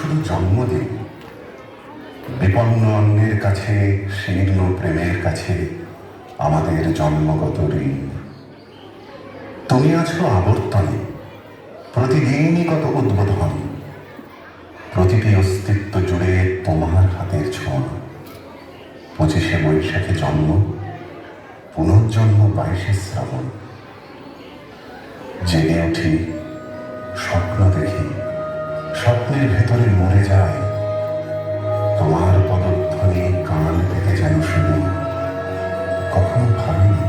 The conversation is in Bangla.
শুধু জন্মদিন, বিপন্ন অন্যের কাছে, শীর্ণ প্রেমের কাছে আমাদের জন্মগত ঋণ। তুমি আছো আবর্তনে, প্রতিদিনই কত উদ্বোধন, প্রতিটি অস্তিত্ব জুড়ে তোমার হাতের ছোঁয়া। 25শে বৈশাখে জন্ম, পুনর্জন্ম 22শে শ্রাবণ। জেগে উঠি, স্বপ্ন দেখি, স্বপ্নের ভেতরে মরে যায়। তোমার পদধ্বনি কান পেতে যেন শুনি, কখনো ভাবিনি